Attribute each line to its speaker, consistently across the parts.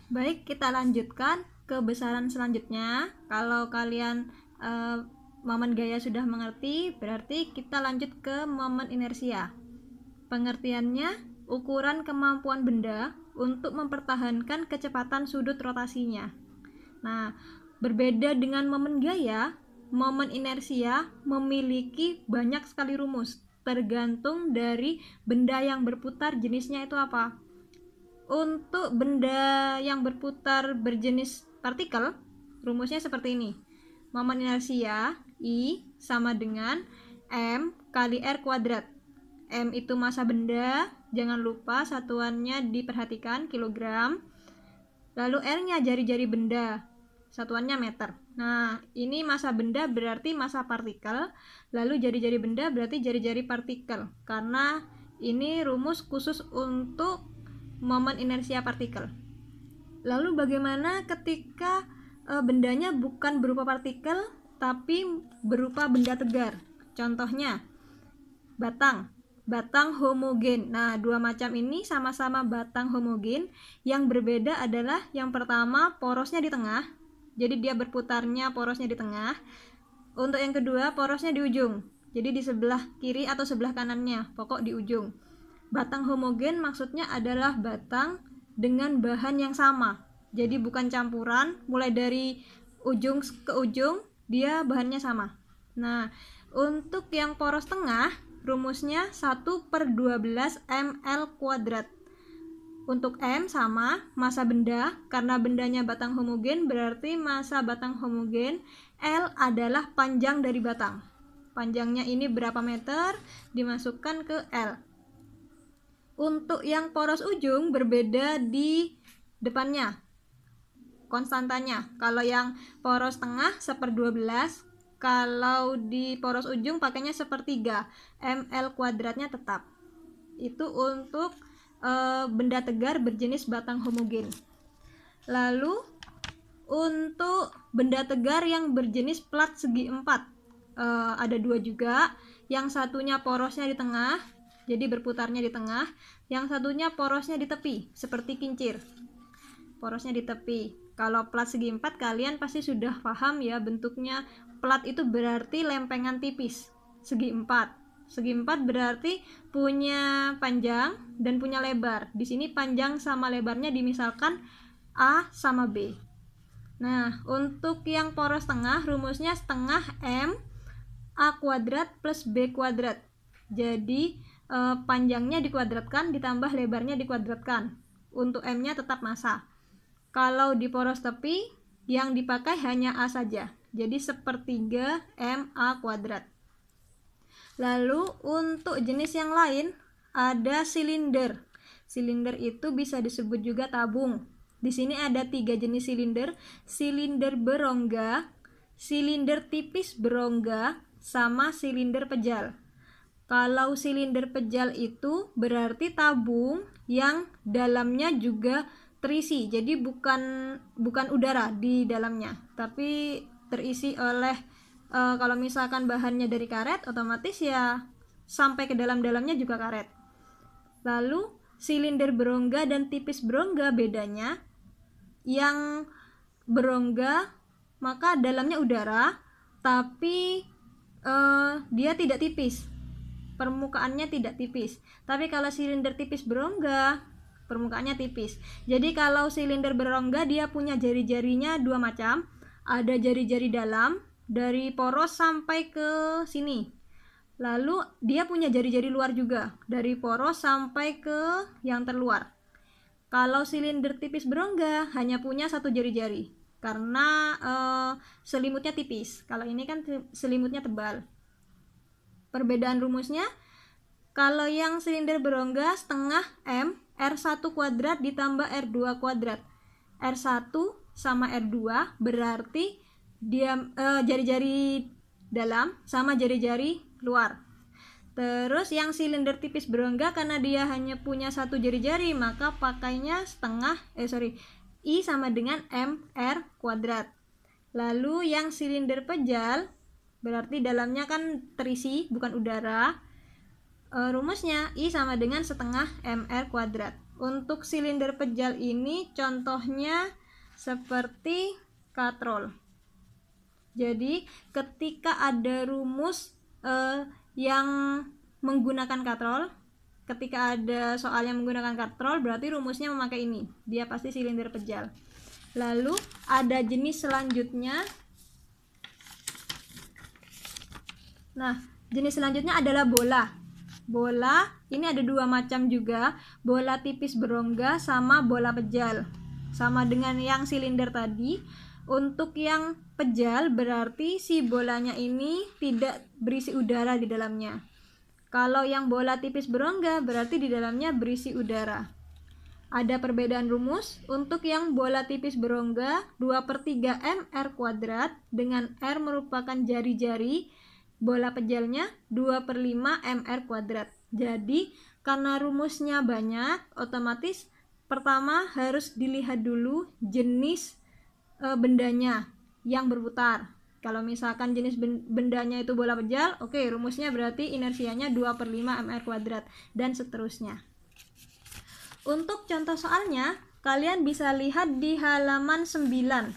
Speaker 1: Baik, kita lanjutkan ke besaran selanjutnya. Kalau kalian momen gaya sudah mengerti, berarti kita lanjut ke momen inersia. Pengertiannya, ukuran kemampuan benda untuk mempertahankan kecepatan sudut rotasinya. Nah, berbeda dengan momen gaya, momen inersia memiliki banyak sekali rumus, tergantung dari benda yang berputar jenisnya itu apa. Untuk benda yang berputar berjenis partikel, rumusnya seperti ini. Momen inersia I sama dengan M kali R kuadrat. M itu massa benda, jangan lupa satuannya diperhatikan kilogram. Lalu R-nya jari-jari benda, satuannya meter. Nah, ini massa benda berarti massa partikel, lalu jari-jari benda berarti jari-jari partikel. Karena ini rumus khusus untuk momen inersia partikel. Lalu bagaimana ketika bendanya bukan berupa partikel tapi berupa benda tegar? Contohnya batang homogen. Nah, dua macam ini sama-sama batang homogen. Yang berbeda adalah yang pertama porosnya di tengah, jadi dia berputarnya porosnya di tengah. Untuk yang kedua porosnya di ujung, jadi di sebelah kiri atau sebelah kanannya, pokok di ujung. Batang homogen maksudnya adalah batang dengan bahan yang sama, jadi bukan campuran, mulai dari ujung ke ujung dia bahannya sama. Nah, untuk yang poros tengah rumusnya 1/12 ml kuadrat. Untuk M sama massa benda, karena bendanya batang homogen berarti massa batang homogen. L adalah panjang dari batang. Panjangnya ini berapa meter dimasukkan ke L. Untuk yang poros ujung berbeda di depannya, konstantanya. Kalau yang poros tengah 1/12, kalau di poros ujung pakainya 1/3, ml kuadratnya tetap. Itu untuk benda tegar berjenis batang homogen. Lalu untuk benda tegar yang berjenis plat segi 4, ada dua juga. Yang satunya porosnya di tengah, jadi berputarnya di tengah. Yang satunya porosnya di tepi, seperti kincir, porosnya di tepi. Kalau plat segi 4 kalian pasti sudah paham ya bentuknya. Plat itu berarti lempengan tipis. Segi 4 berarti punya panjang dan punya lebar. Di sini panjang sama lebarnya dimisalkan A sama B. Nah, untuk yang poros tengah rumusnya setengah M A kuadrat plus B kuadrat. Jadi panjangnya dikuadratkan ditambah lebarnya dikuadratkan. Untuk M-nya tetap massa. Kalau di poros tepi yang dipakai hanya A saja, jadi 1/3 MA kuadrat. Lalu untuk jenis yang lain ada silinder. Silinder itu bisa disebut juga tabung. Di sini ada 3 jenis silinder: silinder berongga, silinder tipis berongga, sama silinder pejal. Kalau silinder pejal itu berarti tabung yang dalamnya juga terisi, jadi bukan udara di dalamnya, tapi terisi oleh kalau misalkan bahannya dari karet, otomatis ya sampai ke dalam-dalamnya juga karet. Lalu silinder berongga dan tipis berongga bedanya, yang berongga maka dalamnya udara, tapi dia tidak tipis, permukaannya tidak tipis. Tapi kalau silinder tipis berongga, permukaannya tipis. Jadi kalau silinder berongga dia punya jari-jarinya dua macam. Ada jari-jari dalam dari poros sampai ke sini. Lalu dia punya jari-jari luar juga, dari poros sampai ke yang terluar. Kalau silinder tipis berongga hanya punya satu jari-jari karena selimutnya tipis. Kalau ini kan selimutnya tebal. Perbedaan rumusnya, kalau yang silinder berongga setengah M R1 kuadrat ditambah R2 kuadrat. R1 sama R2 berarti dia jari-jari dalam sama jari-jari luar. Terus yang silinder tipis berongga karena dia hanya punya satu jari-jari, maka pakainya I sama dengan MR kuadrat. Lalu yang silinder pejal berarti dalamnya kan terisi bukan udara. Rumusnya I sama dengan setengah MR kuadrat. Untuk silinder pejal ini contohnya seperti katrol. Jadi ketika ada rumus yang menggunakan katrol, ketika ada soal yang menggunakan katrol, berarti rumusnya memakai ini, dia pasti silinder pejal. Lalu ada jenis selanjutnya. Nah, jenis selanjutnya adalah bola. Bola ini ada dua macam juga, bola tipis berongga sama bola pejal. Sama dengan yang silinder tadi. Untuk yang pejal berarti si bolanya ini tidak berisi udara di dalamnya. Kalau yang bola tipis berongga berarti di dalamnya berisi udara. Ada perbedaan rumus. Untuk yang bola tipis berongga 2/3 mr kuadrat dengan R merupakan jari-jari, bola pejalnya 2/5 mr kuadrat. Jadi karena rumusnya banyak, otomatis pertama harus dilihat dulu jenis bendanya yang berputar. Kalau misalkan jenis bendanya itu bola pejal, oke, rumusnya berarti inersianya 2/5 mr kuadrat dan seterusnya. Untuk contoh soalnya, kalian bisa lihat di halaman 9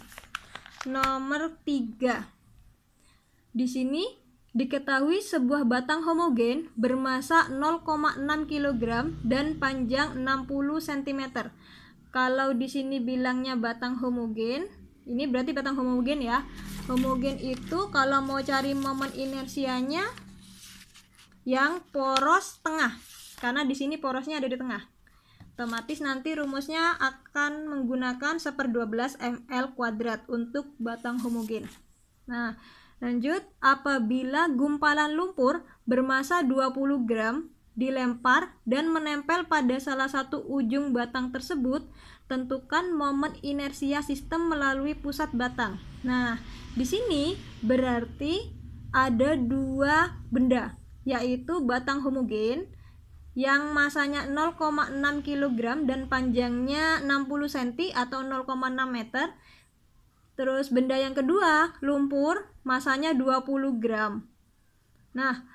Speaker 1: nomor 3. Di sini diketahui sebuah batang homogen bermassa 0,6 kg dan panjang 60 cm. Kalau di sini bilangnya batang homogen, ini berarti batang homogen ya. Homogen itu kalau mau cari momen inersianya yang poros tengah, karena di sini porosnya ada di tengah. Otomatis nanti rumusnya akan menggunakan 1/12 ml kuadrat untuk batang homogen. Nah, lanjut, apabila gumpalan lumpur bermassa 20 gram dilempar dan menempel pada salah satu ujung batang tersebut, tentukan momen inersia sistem melalui pusat batang. Nah, di sini berarti ada dua benda, yaitu batang homogen yang masanya 0,6 kg dan panjangnya 60 cm atau 0,6 meter. Terus benda yang kedua, lumpur, masanya 20 gram. Nah,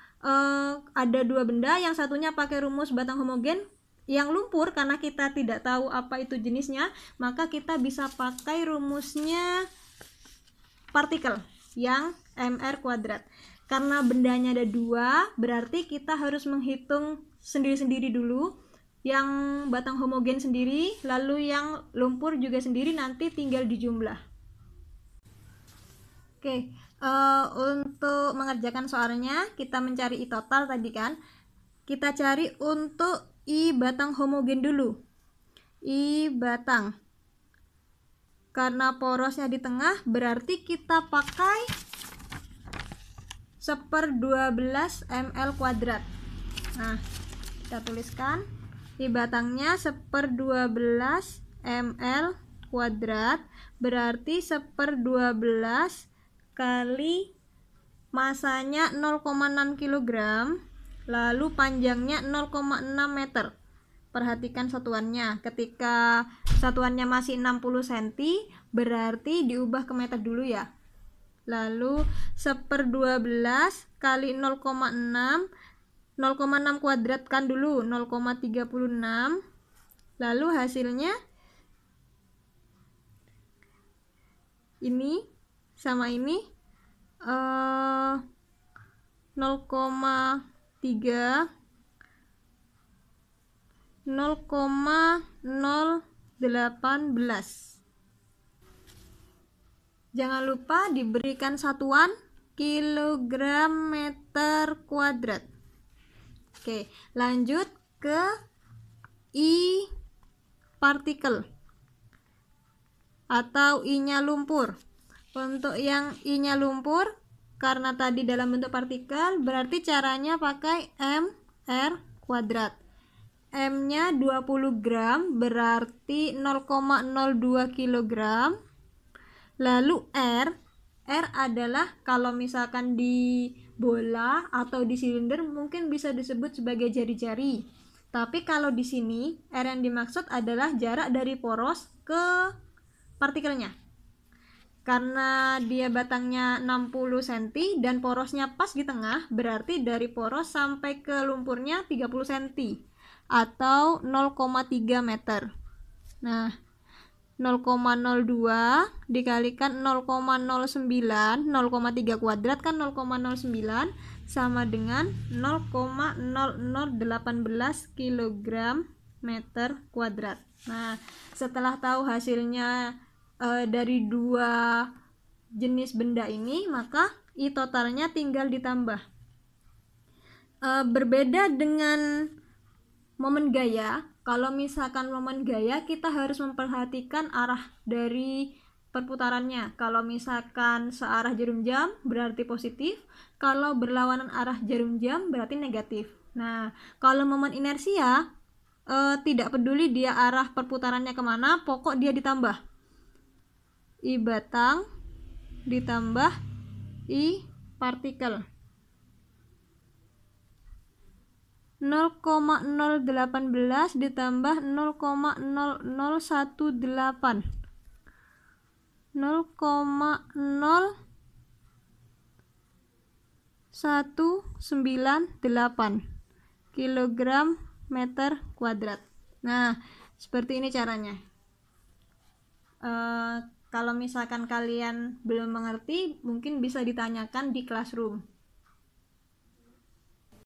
Speaker 1: ada dua benda, yang satunya pakai rumus batang homogen. Yang lumpur, karena kita tidak tahu apa itu jenisnya, maka kita bisa pakai rumusnya partikel yang mr kuadrat. Karena bendanya ada dua, berarti kita harus menghitung sendiri-sendiri dulu. Yang batang homogen sendiri, lalu yang lumpur juga sendiri, nanti tinggal dijumlah. Oke, untuk mengerjakan soalnya, kita mencari I total tadi kan. Kita cari untuk I batang homogen dulu. I batang. Karena porosnya di tengah, berarti kita pakai 1/12 ml kuadrat. Nah, kita tuliskan I batangnya 1/12 ml kuadrat, berarti 1/12 kali masanya 0,6 kg, lalu panjangnya 0,6 meter. Perhatikan satuannya. Ketika satuannya masih 60 cm, berarti diubah ke meter dulu ya. Lalu 1/12 kali 0,6, 0,6 kuadratkan dulu, 0,36. Lalu hasilnya ini sama ini 0,3 0,018. Jangan lupa diberikan satuan kilogram meter kuadrat. Oke, lanjut ke I partikel atau I-nya lumpur. Untuk yang I-nya lumpur, karena tadi dalam bentuk partikel, berarti caranya pakai mr kuadrat. M-nya 20 gram, berarti 0,02 kg. Lalu R adalah, kalau misalkan di bola atau di silinder mungkin bisa disebut sebagai jari-jari. Tapi kalau di sini R yang dimaksud adalah jarak dari poros ke partikelnya. Karena dia batangnya 60 cm dan porosnya pas di tengah, berarti dari poros sampai ke lumpurnya 30 cm. atau 0,3 meter. Nah, 0,02 dikalikan 0,09, 0,3 kuadrat kan 0,09 sama dengan 0,0018 kg meter kuadrat. Nah, setelah tahu hasilnya dari dua jenis benda ini, maka I totalnya tinggal ditambah. Berbeda dengan momen gaya, kalau misalkan momen gaya kita harus memperhatikan arah dari perputarannya. Kalau misalkan searah jarum jam berarti positif, kalau berlawanan arah jarum jam berarti negatif. Nah, kalau momen inersia tidak peduli dia arah perputarannya kemana, pokok dia ditambah. I batang ditambah I partikel. 0,018 ditambah 0,0018, 0,0198 kilogram meter kuadrat. Nah, seperti ini caranya. Kalau misalkan kalian belum mengerti, mungkin bisa ditanyakan di classroom.